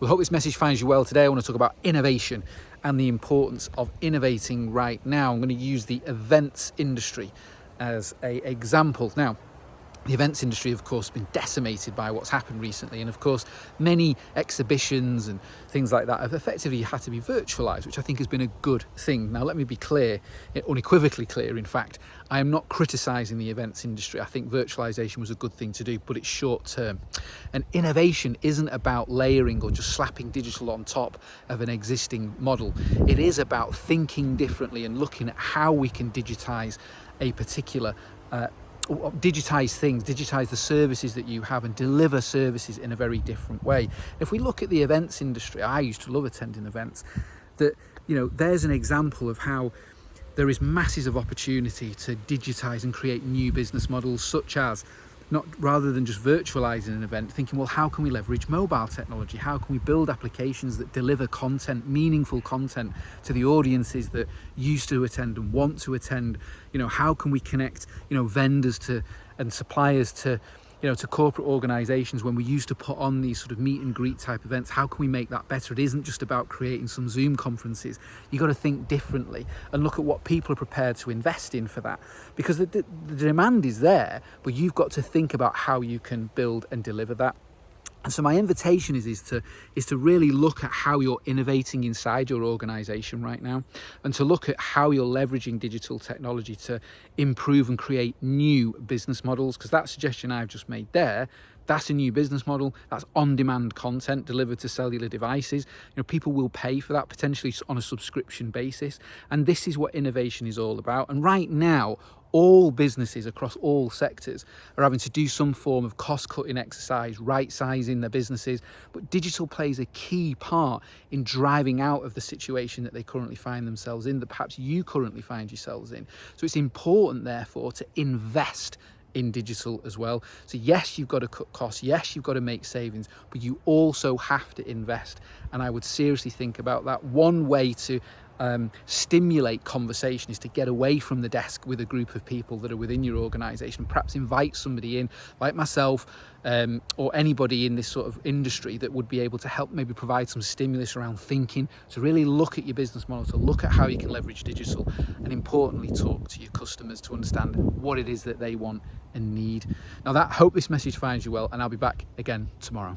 Well, I hope this message finds you well today. I want to talk about innovation and the importance of innovating right now. I'm going to use the events industry as an example. Now, the events industry, of course, has been decimated by what's happened recently. And of course, many exhibitions and things like that have effectively had to be virtualized, which I think has been a good thing. Now, let me be clear, unequivocally clear, in fact, I am not criticizing the events industry. I think virtualization was a good thing to do, but it's short term. And innovation isn't about layering or just slapping digital on top of an existing model. It is about thinking differently and looking at how we can digitize a particular digitize things, digitize the services that you have and deliver services in a very different way. If we look at the events industry, I used to love attending events, that, there's an example of how there is masses of opportunity to digitize and create new business models, such as rather than just virtualizing an event, thinking, well, how can we leverage mobile technology? How can we build applications that deliver content, meaningful content to the audiences that used to attend and want to attend? How can we connect, vendors and suppliers to corporate organizations when we used to put on these sort of meet and greet type events? How can we make that better? It isn't just about creating some Zoom conferences. You got to think differently and look at what people are prepared to invest in for that, because the demand is there, but you've got to think about how you can build and deliver that. And so my invitation is to really look at how you're innovating inside your organization right now, and to look at how you're leveraging digital technology to improve and create new business models, because that suggestion I've just made there, that's a new business model. That's on-demand content delivered to cellular devices. People will pay for that, potentially on a subscription basis. And this is what innovation is all about. And right now, all businesses across all sectors are having to do some form of cost-cutting exercise, right-sizing their businesses. But digital plays a key part in driving out of the situation that they currently find themselves in, that perhaps you currently find yourselves in. So it's important, therefore, to invest in digital as well. So yes, you've got to cut costs, yes, you've got to make savings, but you also have to invest. And I would seriously think about that. One way to stimulate conversation is to get away from the desk with a group of people that are within your organization. Perhaps invite somebody in, like myself, or anybody in this sort of industry that would be able to help maybe provide some stimulus around thinking, to really look at your business model, to look at how you can leverage digital, and importantly talk to your customers to understand what it is that they want and need. Now, hope this message finds you well, and I'll be back again tomorrow.